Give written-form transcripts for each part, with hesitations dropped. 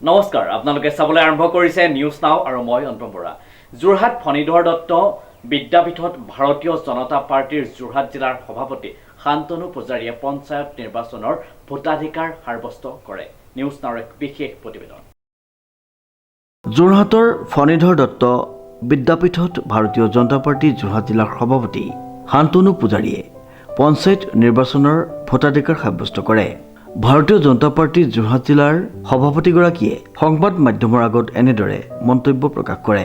নমস্কাৰ, আপোনালোকে চাবলৈ আৰম্ভ কৰিছে নিউজ নাও আৰু মই অন্তম বৰা। যোৰহাট ফণীধৰ দত্ত বিদ্যাপীঠত ভাৰতীয় জনতা পাৰ্টিৰ যোৰহাট জিলাৰ সভাপতি শান্তনু পূজাৰীয়ে পঞ্চায়ত নিৰ্বাচনৰ ভোটাধিকাৰ সাব্যস্ত কৰে। নিউজ নাওৰ এক বিশেষ প্ৰতিবেদন। যোৰহাটৰ ফণীধৰ দত্ত বিদ্যাপীঠত ভাৰতীয় জনতা পাৰ্টিৰ যোৰহাট জিলাৰ সভাপতি শান্তনু পূজাৰীয়ে পঞ্চায়ত নিৰ্বাচনৰ ভোটাধিকাৰ সাব্যস্ত কৰে। ভাৰতীয় জনতা পাৰ্টিৰ যোৰহাট জিলাৰ সভাপতিগৰাকীয়ে সংবাদ মাধ্যমৰ আগত এনেদৰে মন্তব্য প্ৰকাশ কৰে।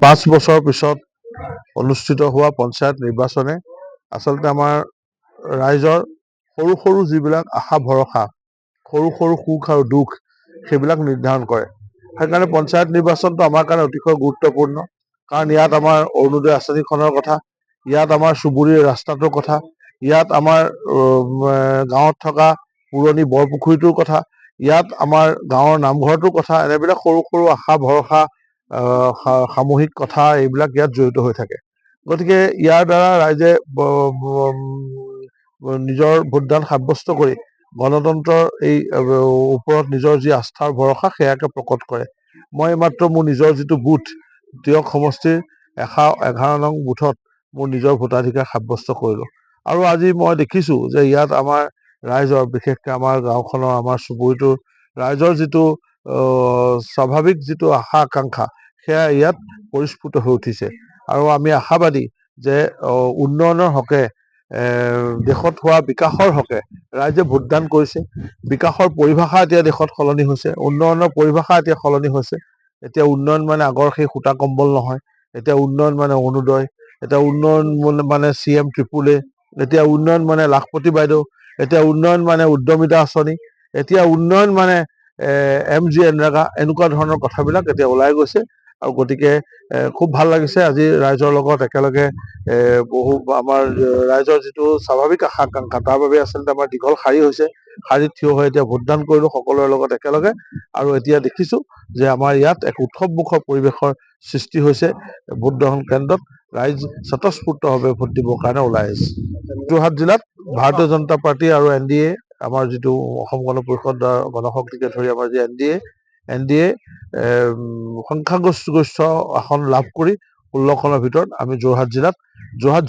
5 বছৰ পিছত অনুষ্ঠিত হোৱা পঞ্চায়ত নিৰ্বাচনে আচলতে আমাৰ ৰাইজৰ সৰু সৰু যিবিলাক আশা ভৰসা, সৰু সৰু সুখ আৰু দুখ সেইবিলাক নিৰ্ধাৰণ কৰে। সেইকাৰণে পঞ্চায়ত নিৰ্বাচনটো আমাৰ কাৰণে অতিশয় গুৰুত্বপূৰ্ণ। কাৰণ ইয়াত আমাৰ অৰুণোদয় আঁচনিখনৰ কথা, ইয়াত আমাৰ চুবুৰীৰ ৰাস্তাটোৰ কথা, ইয়াত আমাৰ গাঁৱত থকা পুৰণি বৰপুখুৰীটোৰ কথা, ইয়াত আমাৰ গাঁৱৰ নামঘৰটোৰ কথা, এনেবিলাক সৰু সৰু আশা ভৰসা সামূহিক কথা এইবিলাক ইয়াত জড়িত হৈ থাকে। গতিকে ইয়াৰ দ্বাৰা ৰাইজে নিজৰ ভোটদান সাব্যস্ত কৰি গণতন্ত্ৰৰ এই ওপৰত নিজৰ যি আস্থাৰ ভৰসা সেয়াকে প্ৰকট কৰে। মই মাত্ৰ মোৰ নিজৰ যিটো বুথ তিয়ক সমষ্টিৰ 111 নং বুথত মোৰ নিজৰ ভোটাধিকাৰ সাব্যস্ত কৰিলোঁ। আৰু আজি মই দেখিছোঁ যে ইয়াত আমাৰ ৰাইজৰ, বিশেষকৈ আমাৰ গাঁওখনৰ, আমাৰ চুবুৰীটোৰ ৰাইজৰ যিটো স্বাভাৱিক যিটো আশা আকাংক্ষা সেয়া ইয়াত পৰিস্ফুট হৈ উঠিছে। আৰু আমি আশাবাদী যে উন্নয়নৰ হকে, দেশত হোৱা বিকাশৰ হকে ৰাইজে ভোটদান কৰিছে। বিকাশৰ পৰিভাষা এতিয়া দেশত সলনি হৈছে, উন্নয়নৰ পৰিভাষা এতিয়া সলনি হৈছে। এতিয়া উন্নয়ন মানে আগৰ সেই সূতা কম্বল নহয়, এতিয়া উন্নয়ন মানে অৰুণোদয়, এতিয়া উন্নয়ন মানে CM AAA, এতিয়া উন্নয়ন মানে লাখপতি বাইদেউ, এতিয়া উন্নয়ন মানে উদ্যমিতা আঁচনি, এতিয়া উন্নয়ন মানে MG এনৰেগা, এনেকুৱা ধৰণৰ কথাবিলাক এতিয়া ওলাই গৈছে। আৰু গতিকে খুব ভাল লাগিছে আজি ৰাইজৰ লগত একেলগে আমাৰ ৰাইজৰ যিটো স্বাভাৱিক আশা আকাংক্ষা তাৰ বাবে আচলতে আমাৰ দীঘল শাৰী হৈছে। শাৰীত থিয় হৈ এতিয়া ভোটদান কৰিলোঁ সকলোৰে লগত একেলগে। আৰু এতিয়া দেখিছোঁ যে আমাৰ ইয়াত এক উৎসৱমুখৰ পৰিৱেশৰ সৃষ্টি হৈছে। ভোটগ্ৰহণ কেন্দ্ৰত ৰাইজ স্বতঃস্ফূৰ্তভাৱে ভোট দিবৰ কাৰণে ওলাই আহিছে। যোৰহাট জিলাত ভাৰতীয় জনতা পাৰ্টি আৰু NDA, আমাৰ যিটো অসম গণ পৰিষদ গণশক্তিকে ধৰি আমাৰ যি NDA সংখ্যাগৰিষ্ঠ আসন লাভ কৰি 16খনৰ ভিতৰত আমি যোৰহাট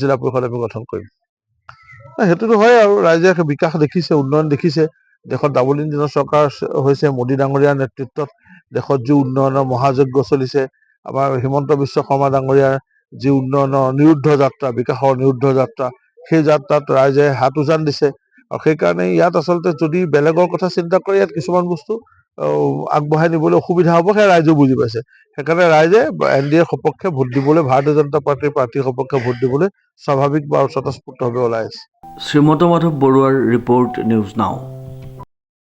জিলা পৰিষদ আমি গঠন কৰিম। সেইটোতো হয় আৰু ৰাইজে বিকাশ দেখিছে, উন্নয়ন দেখিছে। দেশত ডাবল ইঞ্জিনৰ চৰকাৰ হৈছে, মোদী ডাঙৰীয়াৰ নেতৃত্বত দেশত যি উন্নয়নৰ মহাযজ্ঞ চলিছে, আমাৰ হিমন্ত বিশ্ব শৰ্মা ডাঙৰীয়াৰ যি উন্নয়নৰ নিৰুদ্ধ যাত্ৰা, বিকাশৰ নিৰুদ্ধ যাত্ৰা, সেই যাত্ৰাত ৰাইজে হাত উজান দিছে। আৰু সেইকাৰণে ইয়াত আচলতে যদি বেলেগৰ কথা চিন্তা কৰি ইয়াত কিছুমান বস্তু আগবঢ়াই নিবলৈ অসুবিধা হ'ব, সেয়া ৰাইজেও বুজি পাইছে। সেইকাৰণে ৰাইজে NDAৰ সপক্ষে ভোট দিবলৈ, ভাৰতীয় জনতা পাৰ্টিৰ সপক্ষে ভোট দিবলৈ স্বাভাৱিক বা স্বতঃস্ফূৰ্তভাৱে ওলাই আছে। শ্ৰীমন্ত মাধৱ বৰুৱাৰ ৰিপৰ্ট, নিউজ নাও।